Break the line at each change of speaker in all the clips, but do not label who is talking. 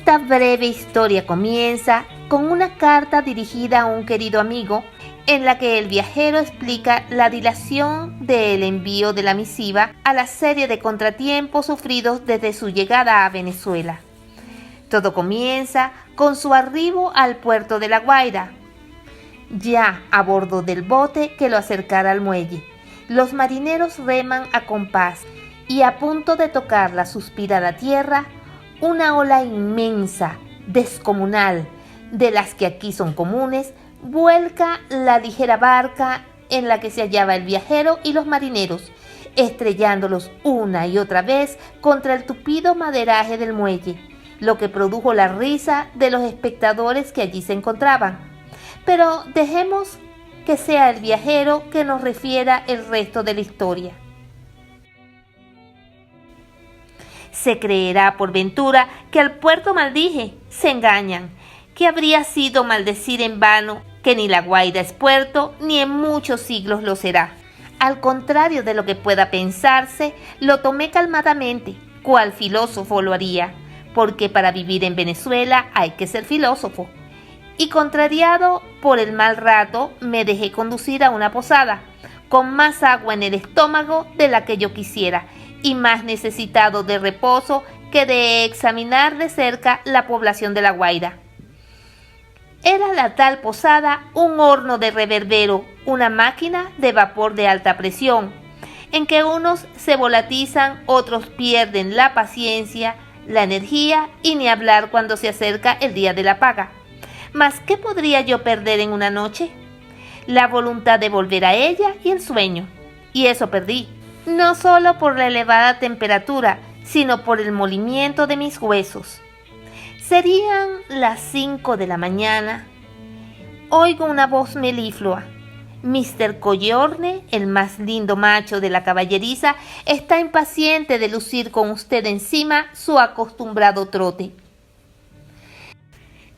Esta breve historia comienza con una carta dirigida a un querido amigo en la que el viajero explica la dilación del envío de la misiva a la serie de contratiempos sufridos desde su llegada a Venezuela. Todo comienza con su arribo al puerto de La Guaira, ya a bordo del bote que lo acercará al muelle. Los marineros reman a compás y a punto de tocar la suspirada tierra, una ola inmensa, descomunal, de las que aquí son comunes, vuelca la ligera barca en la que se hallaba el viajero y los marineros, estrellándolos una y otra vez contra el tupido maderaje del muelle, lo que produjo la risa de los espectadores que allí se encontraban. Pero dejemos que sea el viajero que nos refiera el resto de la historia. Se creerá por ventura que al puerto maldije. Se engañan. Que habría sido maldecir en vano, que ni La Guaira es puerto, ni en muchos siglos lo será. Al contrario de lo que pueda pensarse, lo tomé calmadamente, cual filósofo lo haría, porque para vivir en Venezuela hay que ser filósofo. Y contrariado por el mal rato, me dejé conducir a una posada, con más agua en el estómago de la que yo quisiera, y más necesitado de reposo que de examinar de cerca la población de La Guaira. Era la tal posada un horno de reverbero, una máquina de vapor de alta presión, en que unos se volatizan, otros pierden la paciencia, la energía y ni hablar cuando se acerca el día de la paga. Mas, ¿qué podría yo perder en una noche? La voluntad de volver a ella y el sueño. Y eso perdí, no solo por la elevada temperatura, sino por el molimiento de mis huesos. Serían las 5 de la mañana. Oigo una voz meliflua. Mr. Collorne, el más lindo macho de la caballeriza, está impaciente de lucir con usted encima su acostumbrado trote.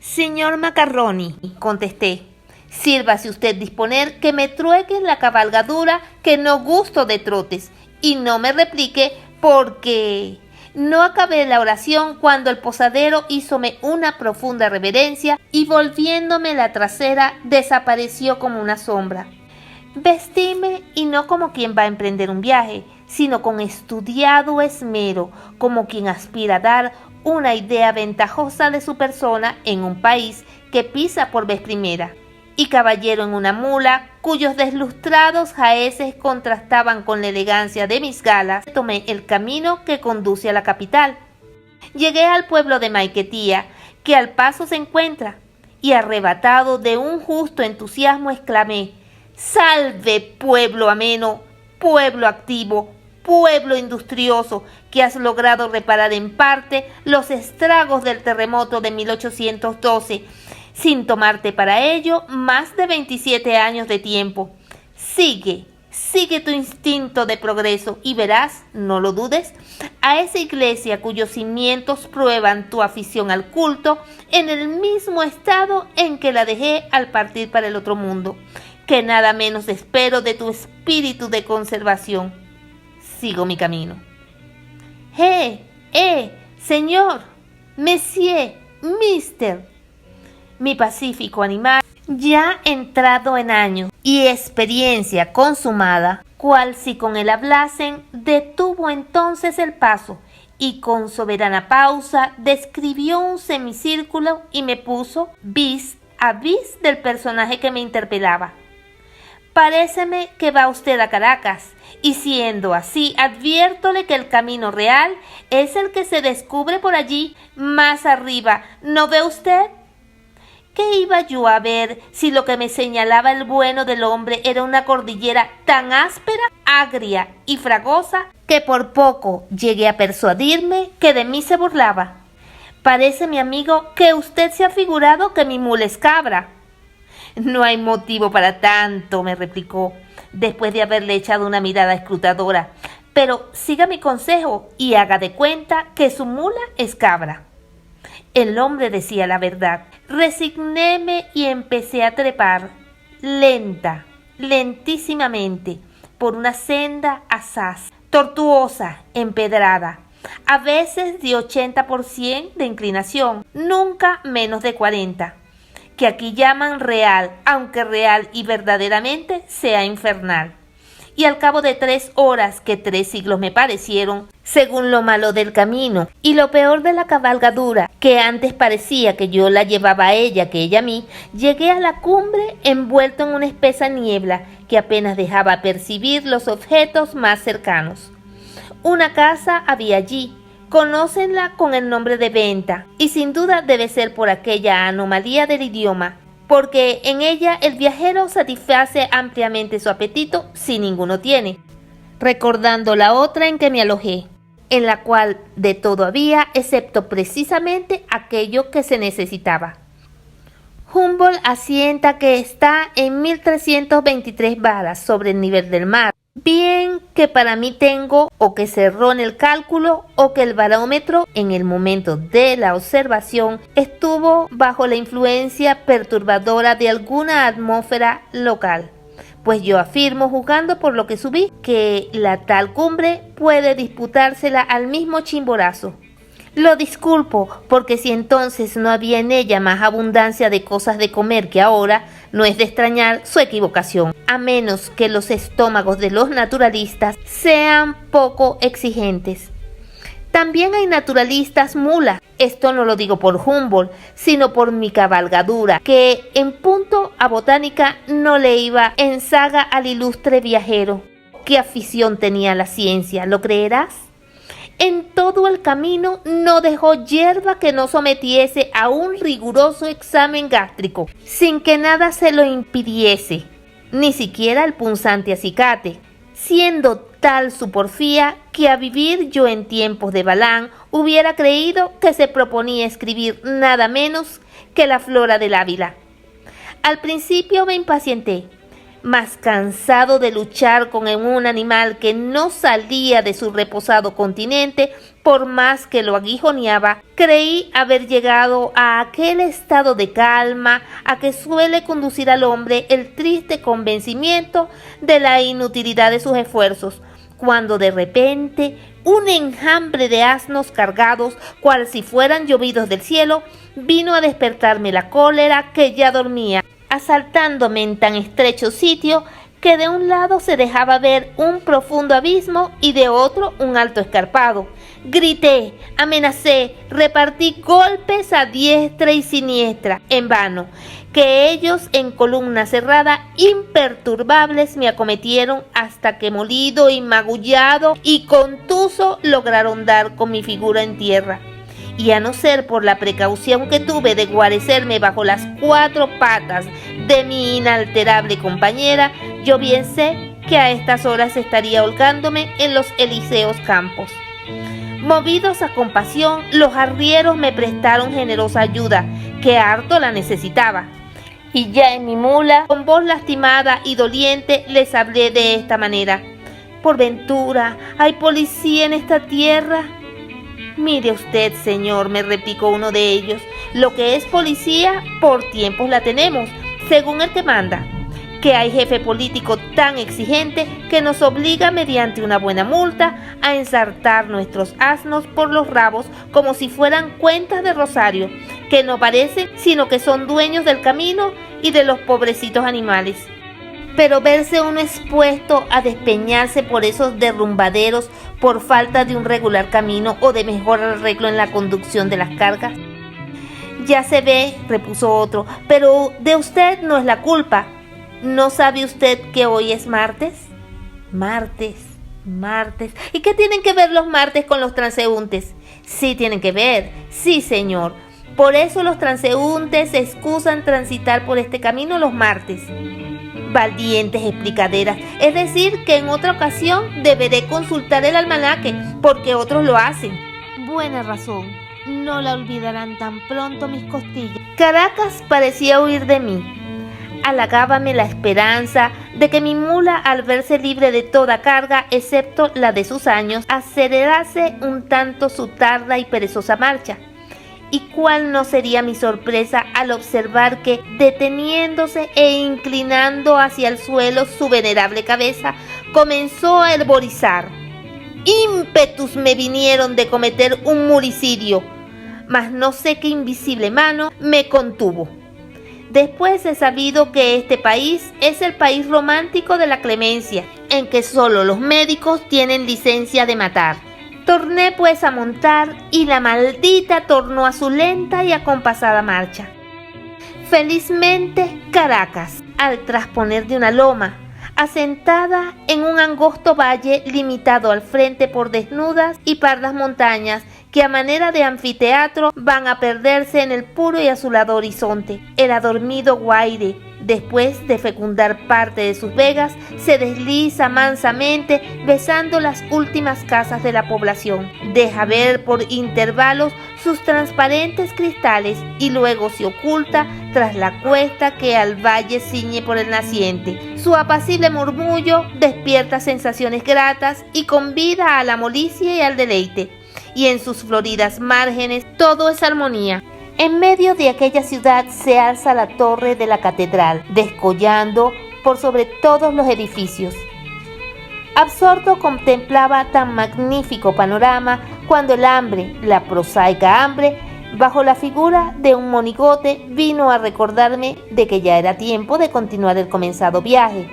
Señor Macarroni, contesté, sírvase usted disponer que me trueque la cabalgadura, que no gusto de trotes, y no me replique porque... No acabé la oración cuando el posadero hízome una profunda reverencia y volviéndome la trasera desapareció como una sombra. Vestíme y no como quien va a emprender un viaje, sino con estudiado esmero, como quien aspira a dar una idea ventajosa de su persona en un país que pisa por vez primera, y caballero en una mula, cuyos deslustrados jaeces contrastaban con la elegancia de mis galas, tomé el camino que conduce a la capital. Llegué al pueblo de Maiquetía, que al paso se encuentra, y arrebatado de un justo entusiasmo exclamé: ¡Salve, pueblo ameno, pueblo activo, pueblo industrioso, que has logrado reparar en parte los estragos del terremoto de 1812! Sin tomarte para ello más de 27 años de tiempo. Sigue tu instinto de progreso y verás, no lo dudes, a esa iglesia cuyos cimientos prueban tu afición al culto en el mismo estado en que la dejé al partir para el otro mundo, que nada menos espero de tu espíritu de conservación. Sigo mi camino. Señor, Monsieur, Mister. Mi pacífico animal, ya entrado en años y experiencia consumada, cual si con él hablasen, detuvo entonces el paso y con soberana pausa describió un semicírculo y me puso vis a vis del personaje que me interpelaba. Paréceme que va usted a Caracas, y siendo así, adviértole que el camino real es el que se descubre por allí, más arriba. ¿No ve usted? ¿Qué iba yo a ver si lo que me señalaba el bueno del hombre era una cordillera tan áspera, agria y fragosa que por poco llegué a persuadirme que de mí se burlaba? Parece, mi amigo, que usted se ha figurado que mi mula es cabra. No hay motivo para tanto, me replicó, después de haberle echado una mirada escrutadora. Pero siga mi consejo y haga de cuenta que su mula es cabra. El hombre decía la verdad. Resignéme y empecé a trepar, lentísimamente, por una senda asaz, tortuosa, empedrada, a veces de 80% de inclinación, nunca menos de 40%, que aquí llaman real, aunque real y verdaderamente sea infernal. Y al cabo de 3 horas, que 3 siglos me parecieron, según lo malo del camino y lo peor de la cabalgadura, que antes parecía que yo la llevaba a ella que ella a mí, llegué a la cumbre envuelto en una espesa niebla que apenas dejaba percibir los objetos más cercanos. Una casa había allí, conócenla con el nombre de Venta, y sin duda debe ser por aquella anomalía del idioma, porque en ella el viajero satisface ampliamente su apetito si ninguno tiene, recordando la otra en que me alojé, en la cual de todo había excepto precisamente aquello que se necesitaba. Humboldt asienta que está en 1323 varas sobre el nivel del mar, bien que para mí tengo o que se erró en el cálculo o que el barómetro en el momento de la observación estuvo bajo la influencia perturbadora de alguna atmósfera local, pues yo afirmo, jugando por lo que subí, que la tal cumbre puede disputársela al mismo Chimborazo. Lo disculpo, porque si entonces no había en ella más abundancia de cosas de comer que ahora, no es de extrañar su equivocación, a menos que los estómagos de los naturalistas sean poco exigentes. También hay naturalistas mulas, esto no lo digo por Humboldt, sino por mi cabalgadura, que en punto a botánica no le iba en saga al ilustre viajero. ¿Qué afición tenía a la ciencia? ¿Lo creerás? En todo el camino no dejó hierba que no sometiese a un riguroso examen gástrico, sin que nada se lo impidiese, ni siquiera el punzante acicate, siendo tal su porfía que a vivir yo en tiempos de Balán hubiera creído que se proponía escribir nada menos que la Flora del Ávila. Al principio me impacienté, mas cansado de luchar con un animal que no salía de su reposado continente, por más que lo aguijoneaba, creí haber llegado a aquel estado de calma a que suele conducir al hombre el triste convencimiento de la inutilidad de sus esfuerzos, cuando de repente un enjambre de asnos cargados, cual si fueran llovidos del cielo, vino a despertarme la cólera que ya dormía, asaltándome en tan estrecho sitio que de un lado se dejaba ver un profundo abismo y de otro un alto escarpado. Grité, amenacé, repartí golpes a diestra y siniestra, en vano, que ellos en columna cerrada, imperturbables, me acometieron hasta que molido y magullado y contuso lograron dar con mi figura en tierra. Y a no ser por la precaución que tuve de guarecerme bajo las 4 patas de mi inalterable compañera, yo bien sé que a estas horas estaría holgándome en los elíseos campos. Movidos a compasión, los arrieros me prestaron generosa ayuda, que harto la necesitaba. Y ya en mi mula, con voz lastimada y doliente, les hablé de esta manera: ¿por ventura hay policía en esta tierra? Mire usted, señor, me replicó uno de ellos, lo que es policía, por tiempos la tenemos, según el que manda, que hay jefe político tan exigente que nos obliga mediante una buena multa a ensartar nuestros asnos por los rabos como si fueran cuentas de rosario, que no parecen sino que son dueños del camino y de los pobrecitos animales. Pero verse uno expuesto a despeñarse por esos derrumbaderos por falta de un regular camino o de mejor arreglo en la conducción de las cargas. Ya se ve, repuso otro, pero de usted no es la culpa. ¿No sabe usted que hoy es martes? Martes. ¿Y qué tienen que ver los martes con los transeúntes? Sí tienen que ver, sí señor. Por eso los transeúntes se excusan transitar por este camino los martes. Valientes explicaderas, es decir, que en otra ocasión deberé consultar el almanaque, porque otros lo hacen. Buena razón, no la olvidarán tan pronto mis costillas. Caracas parecía huir de mí. Halagábame la esperanza de que mi mula, al verse libre de toda carga, excepto la de sus años, acelerase un tanto su tarda y perezosa marcha. ¿Y cuál no sería mi sorpresa al observar que, deteniéndose e inclinando hacia el suelo su venerable cabeza, comenzó a herborizar? ímpetus me vinieron de cometer un muricidio, mas no sé qué invisible mano me contuvo. Después he sabido que este país es el país romántico de la clemencia, en que solo los médicos tienen licencia de matar. Torné pues a montar y la maldita tornó a su lenta y acompasada marcha. Felizmente, Caracas, al trasponer de una loma, asentada en un angosto valle limitado al frente por desnudas y pardas montañas que a manera de anfiteatro van a perderse en el puro y azulado horizonte. El adormido Guaire, después de fecundar parte de sus vegas, se desliza mansamente besando las últimas casas de la población. Deja ver por intervalos sus transparentes cristales y luego se oculta tras la cuesta que al valle ciñe por el naciente. Su apacible murmullo despierta sensaciones gratas y convida a la molicie y al deleite. Y en sus floridas márgenes todo es armonía. En medio de aquella ciudad se alza la torre de la catedral, descollando por sobre todos los edificios. Absorto contemplaba tan magnífico panorama cuando el hambre, la prosaica hambre, bajo la figura de un monigote, vino a recordarme de que ya era tiempo de continuar el comenzado viaje.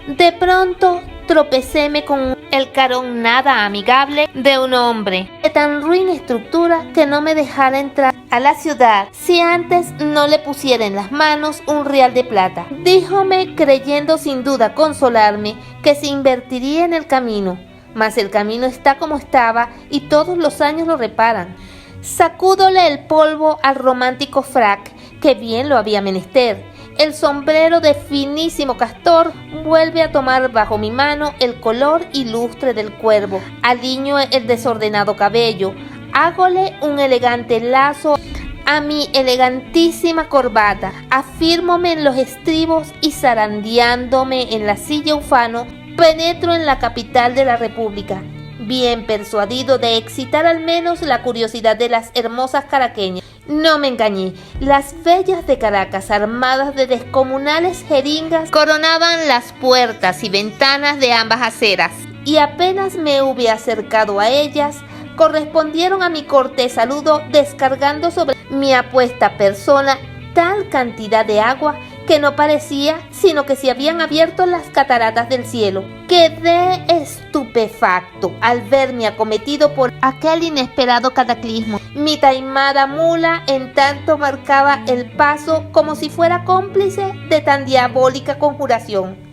De pronto tropecéme con el carón nada amigable de un hombre de tan ruin estructura que no me dejara entrar a la ciudad si antes no le pusiera en las manos un real de plata. Díjome, creyendo sin duda consolarme, que se invertiría en el camino, mas el camino está como estaba y todos los años lo reparan. Sacúdole el polvo al romántico frac, que bien lo había menester. El sombrero de finísimo castor vuelve a tomar bajo mi mano el color ilustre del cuervo. Aliño el desordenado cabello. Hágole un elegante lazo a mi elegantísima corbata. Afírmome en los estribos y zarandeándome en la silla ufano, penetro en la capital de la República, bien persuadido de excitar al menos la curiosidad de las hermosas caraqueñas. No me engañé, las bellas de Caracas, armadas de descomunales jeringas, coronaban las puertas y ventanas de ambas aceras, y apenas me hube acercado a ellas, correspondieron a mi cortés saludo, descargando sobre mi apuesta persona tal cantidad de agua que no parecía sino que se habían abierto las cataratas del cielo. Quedé estupefacto al verme acometido por aquel inesperado cataclismo. Mi taimada mula en tanto marcaba el paso como si fuera cómplice de tan diabólica conjuración.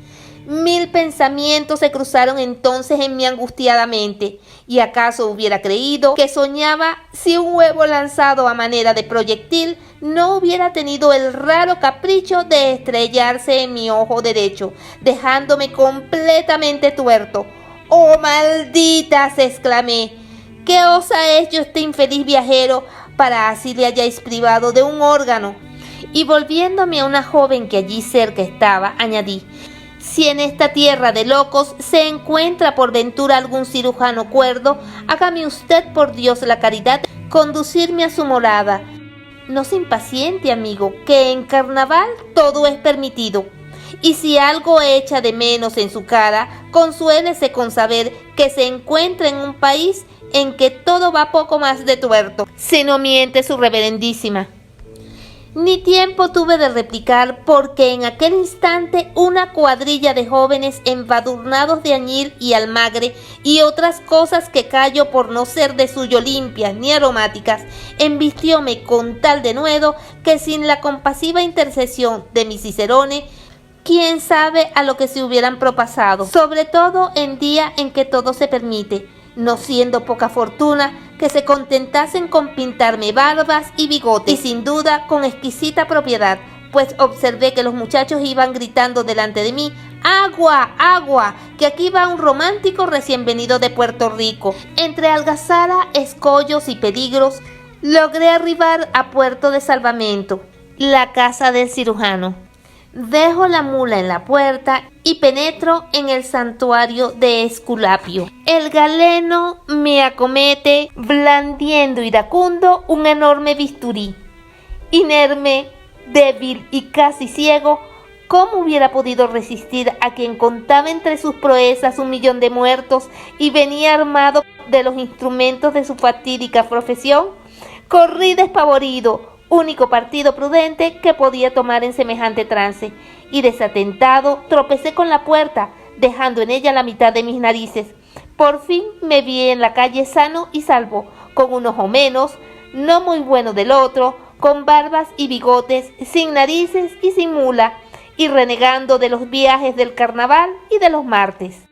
1000 pensamientos se cruzaron entonces en mi angustiada mente, y acaso hubiera creído que soñaba si un huevo lanzado a manera de proyectil no hubiera tenido el raro capricho de estrellarse en mi ojo derecho, dejándome completamente tuerto. ¡Oh, malditas!, exclamé. ¿Qué os ha hecho este infeliz viajero para así le hayáis privado de un órgano? Y volviéndome a una joven que allí cerca estaba, añadí: si en esta tierra de locos se encuentra por ventura algún cirujano cuerdo, hágame usted por Dios la caridad de conducirme a su morada. No se impaciente, amigo, que en carnaval todo es permitido. Y si algo echa de menos en su cara, consuélese con saber que se encuentra en un país en que todo va poco más de tuerto, si no miente su reverendísima. Ni tiempo tuve de replicar, porque en aquel instante una cuadrilla de jóvenes embadurnados de añil y almagre y otras cosas que callo por no ser de suyo limpias ni aromáticas, embistióme con tal denuedo que sin la compasiva intercesión de mi Cicerone, quién sabe a lo que se hubieran propasado, sobre todo en día en que todo se permite, no siendo poca fortuna que se contentasen con pintarme barbas y bigotes, y sin duda con exquisita propiedad, pues observé que los muchachos iban gritando delante de mí: ¡agua, agua! Que aquí va un romántico recién venido de Puerto Rico. Entre algazara, escollos y peligros, logré arribar a puerto de salvamento, la casa del cirujano. Dejo la mula en la puerta y penetro en el santuario de Esculapio. El galeno me acomete, blandiendo iracundo un enorme bisturí. Inerme, débil y casi ciego, ¿Cómo hubiera podido resistir a quien contaba entre sus proezas 1.000.000 de muertos y venía armado de los instrumentos de su fatídica profesión? Corrí despavorido, único partido prudente que podía tomar en semejante trance, y desatentado tropecé con la puerta, dejando en ella la mitad de mis narices. Por fin me vi en la calle sano y salvo, con un ojo menos, no muy bueno del otro, con barbas y bigotes, sin narices y sin mula, y renegando de los viajes del carnaval y de los martes.